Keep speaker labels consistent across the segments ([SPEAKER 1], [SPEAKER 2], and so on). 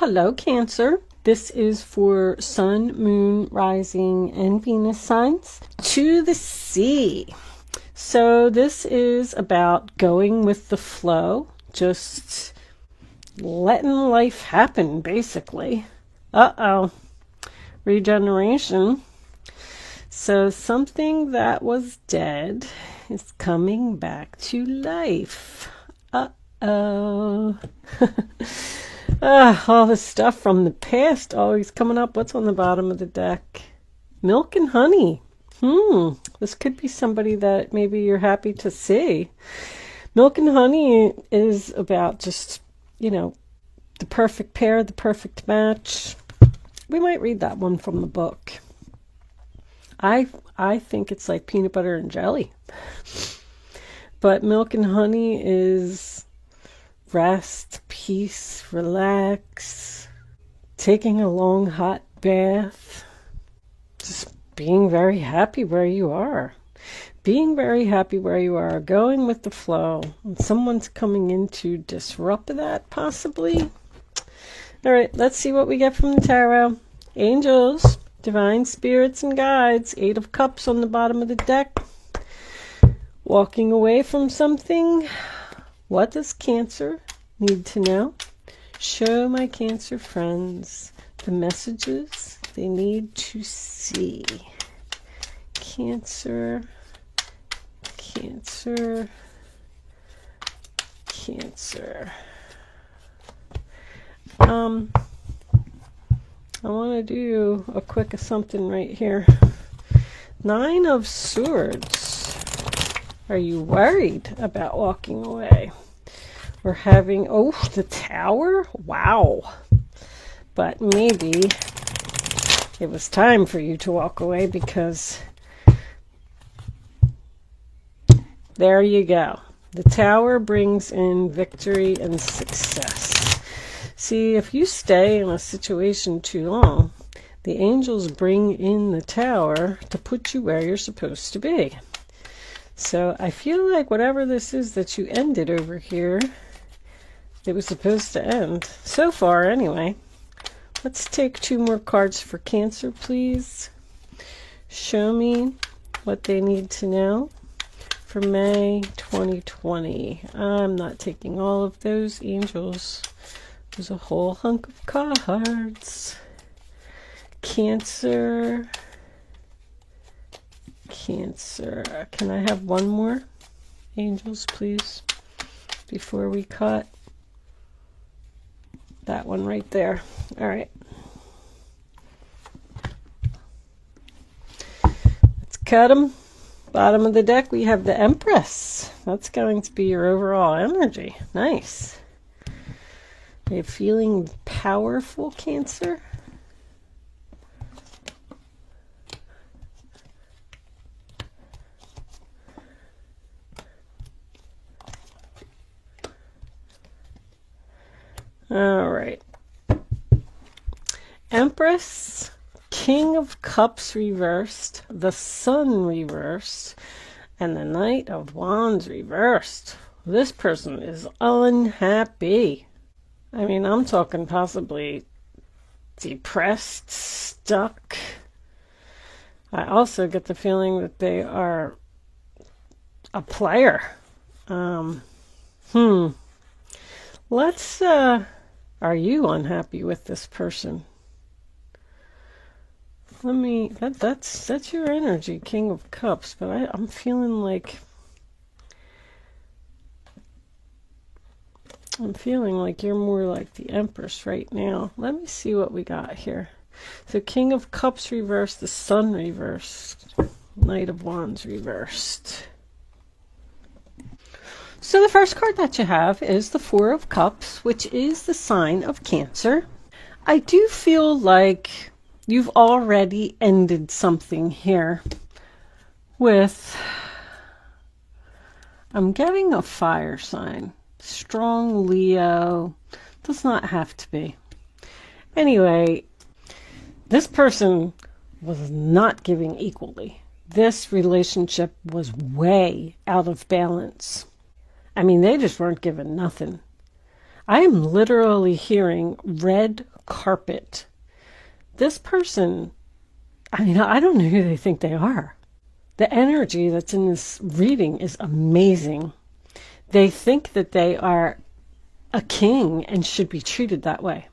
[SPEAKER 1] Hello, Cancer. This is for Sun, Moon, Rising, and Venus signs. To the sea. So this is about going with the flow, just letting life happen, basically. Uh-oh. Regeneration. So something that was dead is coming back to life. Uh-oh. All the stuff from the past always coming up. What's on the bottom of the deck? Milk and honey. This could be somebody that maybe you're happy to see. Milk and honey is about just, the perfect pair, the perfect match. We might read that one from the book. I think it's like peanut butter and jelly. But milk and honey is rest, peace, relax, taking a long hot bath, just being very happy where you are. Being very happy where you are, going with the flow. And someone's coming in to disrupt that, possibly. All right, let's see what we get from the tarot. Angels, divine spirits and guides, 8 of Cups on the bottom of the deck. Walking away from something. What does Cancer need to know? Show my Cancer friends the messages they need to see. Cancer, Cancer, Cancer. I want to do a quick something right here. 9 of Swords. Are you worried about walking away? Or having, the Tower? Wow. But maybe it was time for you to walk away because there you go. The Tower brings in victory and success. See, if you stay in a situation too long, the angels bring in the Tower to put you where you're supposed to be. So I feel like whatever this is that you ended over here, it was supposed to end. So far, anyway. Let's take 2 more cards for Cancer, please. Show me what they need to know for May 2020. I'm not taking all of those angels. There's a whole hunk of cards. Cancer. Cancer. Can I have one more? Angels, please. Before we cut. That one right there. All right. Let's cut them. Bottom of the deck, we have the Empress. That's going to be your overall energy. Nice. Are you feeling powerful, Cancer? All right. Empress, King of Cups reversed, the Sun reversed, and the Knight of Wands reversed. This person is unhappy. I mean, I'm talking possibly depressed, stuck. I also get the feeling that they are a player. Let's, are you unhappy with this person? That's your energy, King of Cups, but I'm feeling like you're more like the Empress right now. Let me see what we got here. So King of Cups reversed, the Sun reversed, Knight of Wands reversed. So the first card that you have is the 4 of Cups, which is the sign of Cancer. I do feel like you've already ended something here with, I'm getting a fire sign. Strong Leo. Does not have to be. Anyway, this person was not giving equally. This relationship was way out of balance. I mean, they just weren't giving nothing. I am literally hearing red carpet. This person, I mean, I don't know who they think they are. The energy that's in this reading is amazing. They think that they are a king and should be treated that way.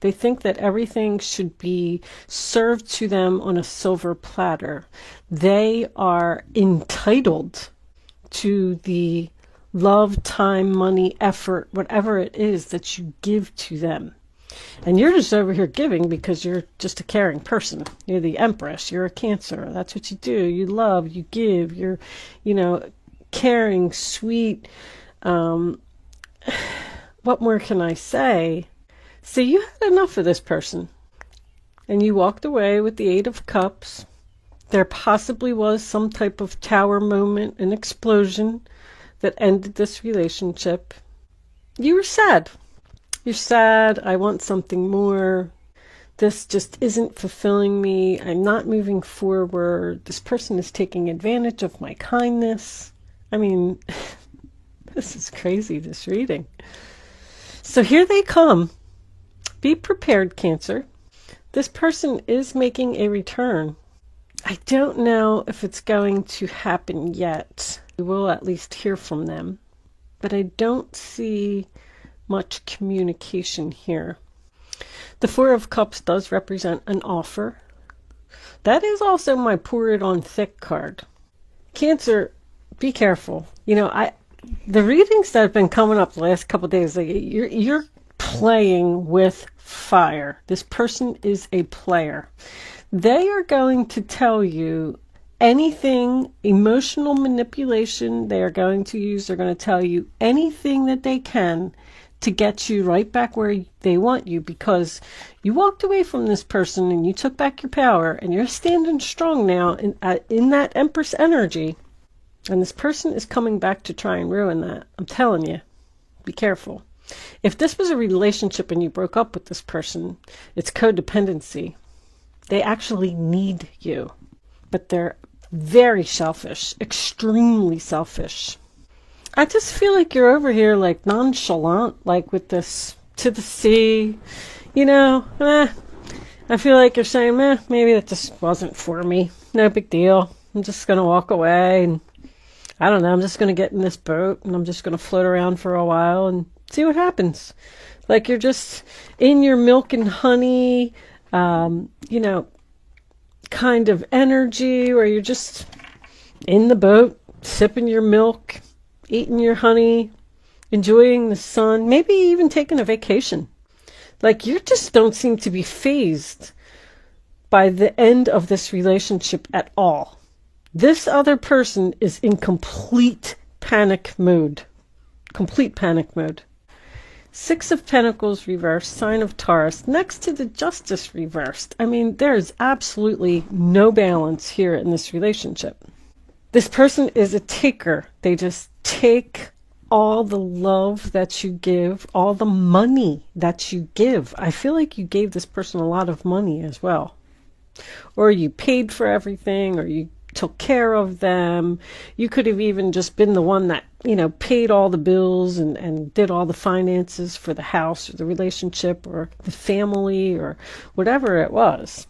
[SPEAKER 1] They think that everything should be served to them on a silver platter. They are entitled to the love, time, money, effort, whatever it is that you give to them. And you're just over here giving because you're just a caring person. You're the Empress. You're a Cancer. That's what you do. You love, you give. You're, caring, sweet. What more can I say? So you had enough of this person. And you walked away with the 8 of Cups. There possibly was some type of tower moment, an explosion that ended this relationship. You were sad. You're sad. I want something more. This just isn't fulfilling me. I'm not moving forward. This person is taking advantage of my kindness. I mean, this is crazy, this reading. So here they come. Be prepared, Cancer. This person is making a return. I don't know if it's going to happen yet. We will at least hear from them. But I don't see much communication here. The 4 of Cups does represent an offer. That is also my pour it on thick card. Cancer, be careful. The readings that have been coming up the last couple of days, like you're playing with fire. This person is a player. They are going to tell you anything, emotional manipulation they are going to use. They're going to tell you anything that they can to get you right back where they want you, because you walked away from this person and you took back your power and you're standing strong now in that Empress energy. And this person is coming back to try and ruin that. I'm telling you, be careful. If this was a relationship and you broke up with this person, it's codependency. They actually need you, but they're very selfish, extremely selfish. I just feel like you're over here like nonchalant, like with this to the sea, I feel like you're saying, maybe that just wasn't for me. No big deal. I'm just going to walk away and I don't know, I'm just going to get in this boat and I'm just going to float around for a while and see what happens. Like you're just in your milk and honey, kind of energy where you're just in the boat, sipping your milk, eating your honey, enjoying the sun, maybe even taking a vacation. Like you just don't seem to be fazed by the end of this relationship at all. This other person is in complete panic mode. Complete panic mode. 6 of Pentacles reversed, sign of Taurus, next to the Justice reversed. I mean, there's absolutely no balance here in this relationship. This person is a taker. They just take all the love that you give, all the money that you give. I feel like you gave this person a lot of money as well. Or you paid for everything, or you took care of them. You could have even just been the one that, paid all the bills and did all the finances for the house or the relationship or the family or whatever it was.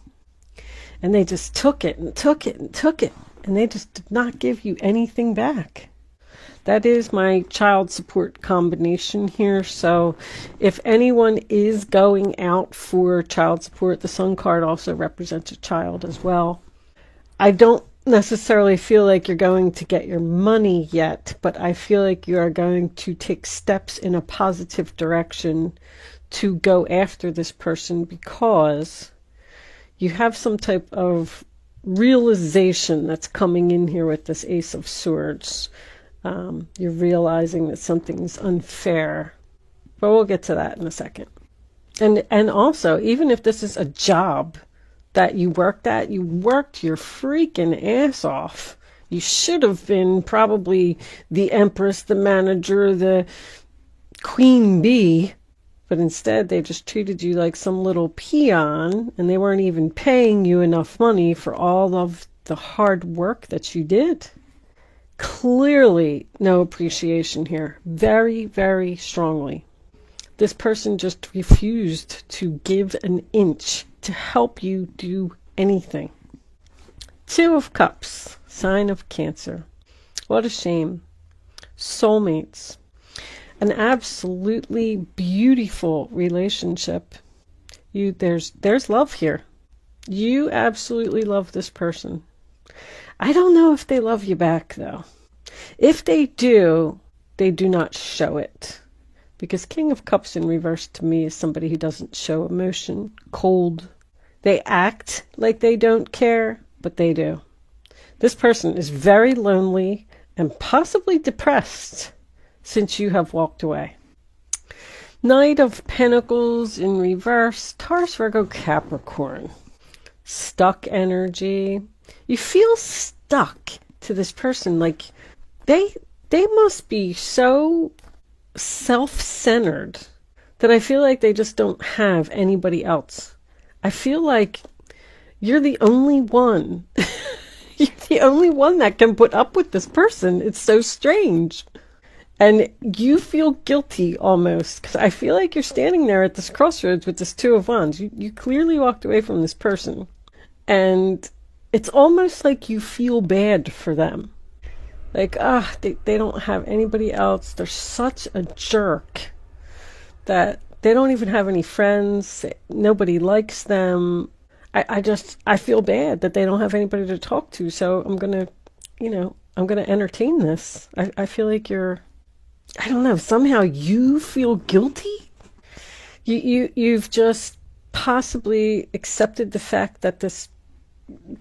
[SPEAKER 1] And they just took it and took it and took it. And they just did not give you anything back. That is my child support combination here. So if anyone is going out for child support, the Sun card also represents a child as well. I don't necessarily feel like you're going to get your money yet, but I feel like you are going to take steps in a positive direction to go after this person, because you have some type of realization that's coming in here with this Ace of Swords. You're realizing that something's unfair, but we'll get to that in a second. And also, even if this is a job that you worked at, you worked your freaking ass off. You should have been probably the Empress, the manager, the queen bee, but instead they just treated you like some little peon, and they weren't even paying you enough money for all of the hard work that you did. Clearly no appreciation here. Very, very strongly. This person just refused to give an inch to help you do anything. Two of Cups, sign of Cancer. What a shame. Soulmates. An absolutely beautiful relationship. There's love here. You absolutely love this person. I don't know if they love you back, though. If they do not show it. Because King of Cups in reverse to me is somebody who doesn't show emotion, cold. They act like they don't care, but they do. This person is very lonely and possibly depressed since you have walked away. Knight of Pentacles in reverse, Taurus, Virgo, Capricorn. Stuck energy. You feel stuck to this person. Like they must be so self-centered that I feel like they just don't have anybody else. I feel like you're the only one. You're the only one that can put up with this person. It's so strange. And you feel guilty almost, because I feel like you're standing there at this crossroads with this Two of Wands. You clearly walked away from this person. And it's almost like you feel bad for them. Like, they don't have anybody else. They're such a jerk that they don't even have any friends. Nobody likes them. I feel bad that they don't have anybody to talk to. So I'm going to entertain this. I feel like I don't know, somehow you feel guilty. You've just possibly accepted the fact that this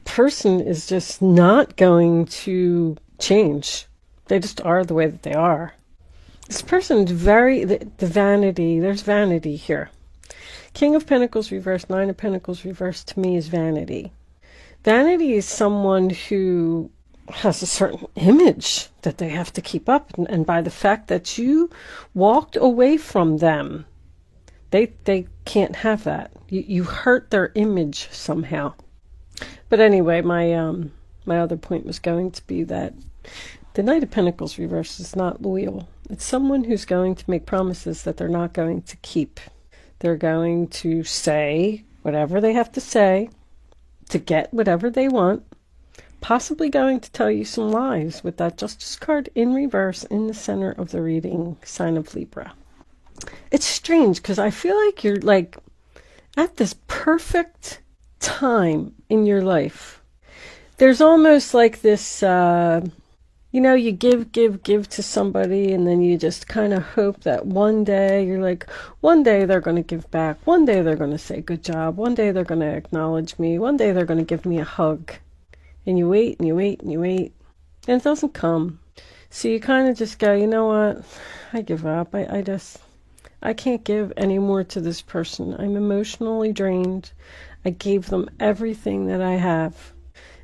[SPEAKER 1] person is just not going to change. They just are the way that they are. This person is the vanity, there's vanity here. King of Pentacles reversed, Nine of Pentacles reversed to me is vanity. Vanity is someone who has a certain image that they have to keep up. And by the fact that you walked away from them, they can't have that. You hurt their image somehow. But anyway, my other point was going to be that the Knight of Pentacles reverse is not loyal. It's someone who's going to make promises that they're not going to keep. They're going to say whatever they have to say to get whatever they want. Possibly going to tell you some lies with that Justice card in reverse in the center of the reading, sign of Libra. It's strange because I feel like you're like at this perfect time in your life. There's almost like this, you give to somebody and then you just kind of hope that one day you're like, one day they're going to give back. One day they're going to say good job. One day they're going to acknowledge me. One day they're going to give me a hug. And you wait and you wait and you wait, and it doesn't come. So you kind of just go, you know what? I give up. I can't give any more to this person. I'm emotionally drained. I gave them everything that I have.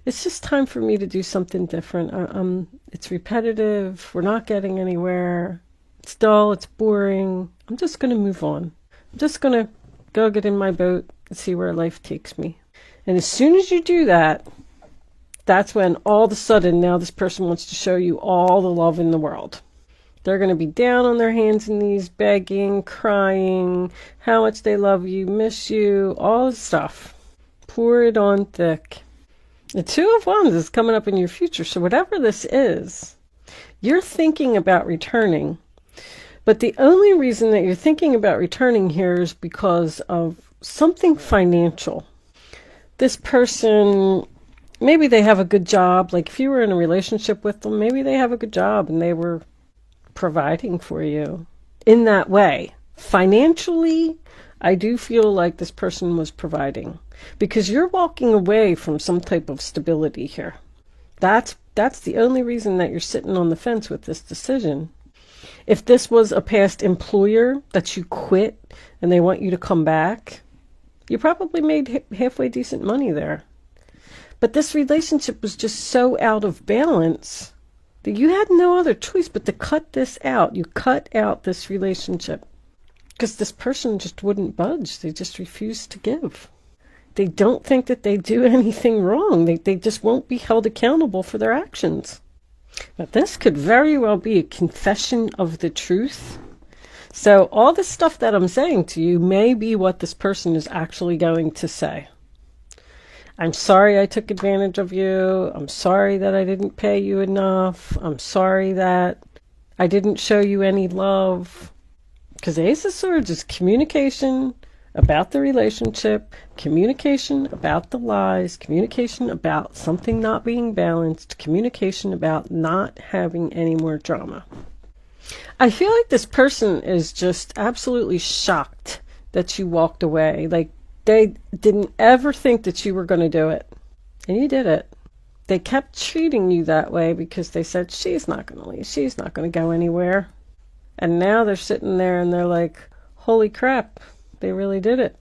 [SPEAKER 1] It's just time for me to do something different. It's repetitive. We're not getting anywhere. It's dull. It's boring. I'm just going to move on. I'm just going to go get in my boat and see where life takes me. And as soon as you do that, that's when all of a sudden now this person wants to show you all the love in the world. They're going to be down on their hands and knees, begging, crying, how much they love you, miss you, all the stuff. Pour it on thick. The Two of Wands is coming up in your future. So whatever this is, you're thinking about returning. But the only reason that you're thinking about returning here is because of something financial. This person, maybe they have a good job. Like if you were in a relationship with them, maybe they have a good job and they were providing for you in that way. Financially, I do feel like this person was providing because you're walking away from some type of stability here. That's the only reason that you're sitting on the fence with this decision. If this was a past employer that you quit and they want you to come back, you probably made halfway decent money there. But this relationship was just so out of balance that you had no other choice but to cut this out. You cut out this relationship because this person just wouldn't budge. They just refused to give. They don't think that they do anything wrong. They just won't be held accountable for their actions. But this could very well be a confession of the truth. So all this stuff that I'm saying to you may be what this person is actually going to say. I'm sorry I took advantage of you. I'm sorry that I didn't pay you enough. I'm sorry that I didn't show you any love. Because the Ace of Swords is communication about the relationship, communication about the lies, communication about something not being balanced, communication about not having any more drama. I feel like this person is just absolutely shocked that you walked away. Like, they didn't ever think that you were going to do it. And you did it. They kept treating you that way because they said, she's not going to leave. She's not going to go anywhere. And now they're sitting there and they're like, holy crap, they really did it.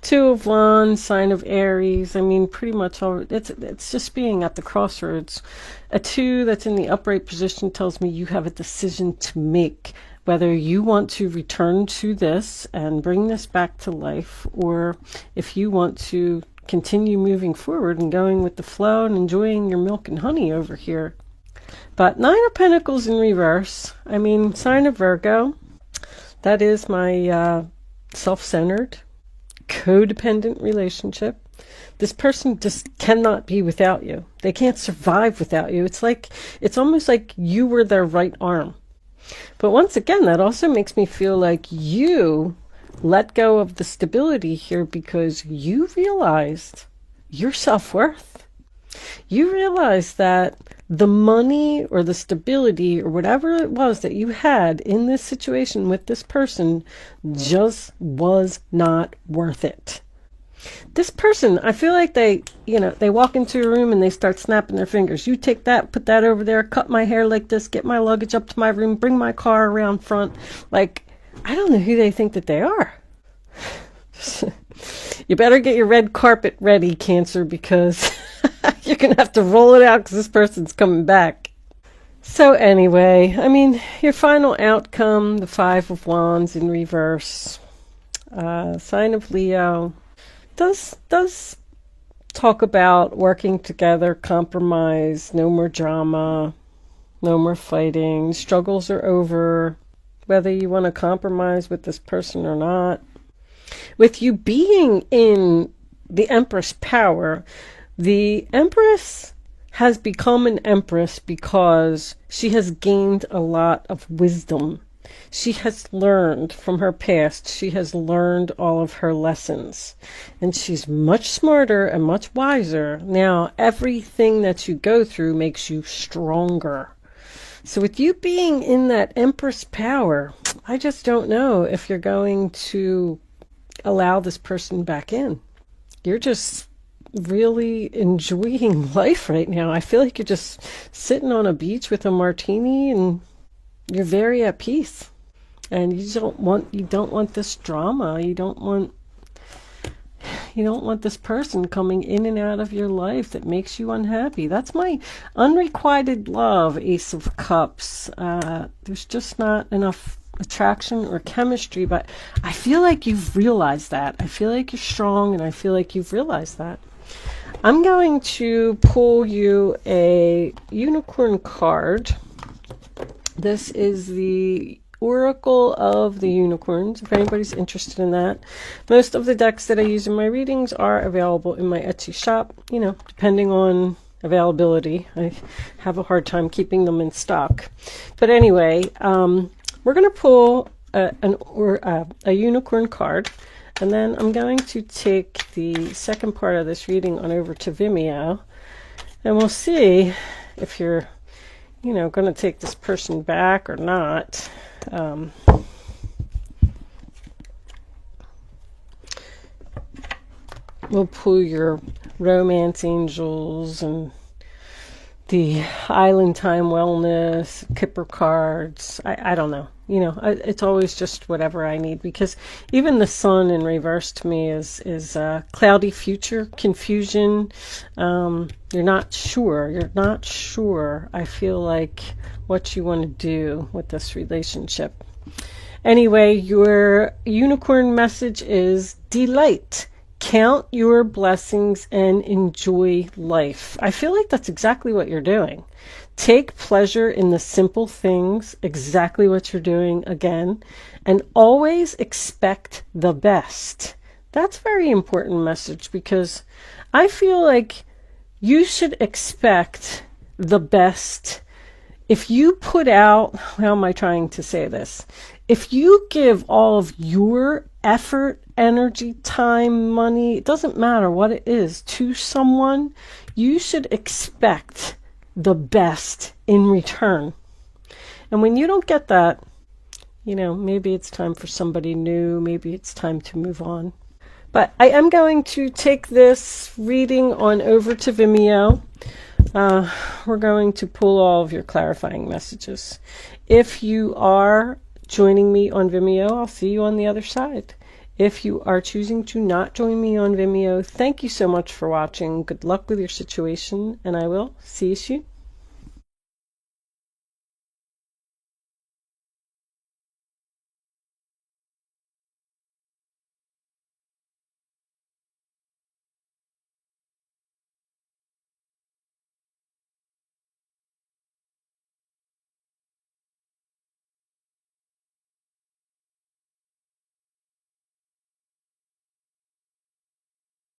[SPEAKER 1] Two of Wands, sign of Aries. I mean, pretty much all, it's just being at the crossroads. A 2 that's in the upright position tells me you have a decision to make. Whether you want to return to this and bring this back to life, or if you want to continue moving forward and going with the flow and enjoying your milk and honey over here. But 9 of Pentacles in reverse. I mean, sign of Virgo. That is my self-centered, codependent relationship. This person just cannot be without you. They can't survive without you. It's almost like you were their right arm. But once again, that also makes me feel like you let go of the stability here because you realized your self-worth. You realized that the money or the stability or whatever it was that you had in this situation with this person just was not worth it. This person, I feel like they walk into a room and they start snapping their fingers. You take that, put that over there, cut my hair like this, get my luggage up to my room, bring my car around front. Like, I don't know who they think that they are. You better get your red carpet ready, Cancer, because you're going to have to roll it out because this person's coming back. So anyway, I mean, your final outcome, the 5 of Wands in reverse, sign of Leo, does talk about working together, compromise, no more drama, no more fighting, struggles are over, whether you want to compromise with this person or not. With you being in the Empress power, the Empress has become an Empress because she has gained a lot of wisdom. She has learned from her past. She has learned all of her lessons. And she's much smarter and much wiser. Now, everything that you go through makes you stronger. So with you being in that Empress power, I just don't know if you're going to allow this person back in. You're just really enjoying life right now. I feel like you're just sitting on a beach with a martini and you're very at peace. And you don't want this drama. You don't want this person coming in and out of your life that makes you unhappy. That's my unrequited love, Ace of Cups. There's just not enough attraction or chemistry, but I feel like you've realized that. I feel like you're strong, and I feel like you've realized that. I'm going to pull you a unicorn card. This is the Oracle of the Unicorns, if anybody's interested in that. Most of the decks that I use in my readings are available in my Etsy shop, depending on availability. I have a hard time keeping them in stock. But anyway, we're going to pull a unicorn card, and then I'm going to take the second part of this reading on over to Vimeo, and we'll see if you're going to take this person back or not. We'll pull your romance angels and the island time wellness, Kipper cards. I don't know. It's always just whatever I need, because even the sun in reverse to me is cloudy future, confusion. You're not sure. I feel like what you want to do with this relationship. Anyway, your unicorn message is delight, Count your blessings and enjoy life. I feel like that's exactly what you're doing. Take pleasure in the simple things, exactly what you're doing again, and always expect the best. That's a very important message, because I feel like you should expect the best. If you put out, how am I trying to say this? If you give all of your effort, energy, time, money, it doesn't matter what it is, to someone, you should expect the best in return. And when you don't get that, maybe it's time for somebody new. Maybe it's time to move on. But I am going to take this reading on over to Vimeo. We're going to pull all of your clarifying messages. If you are joining me on Vimeo, I'll see you on the other side. If you are choosing to not join me on Vimeo, thank you so much for watching. Good luck with your situation, and I will see you soon.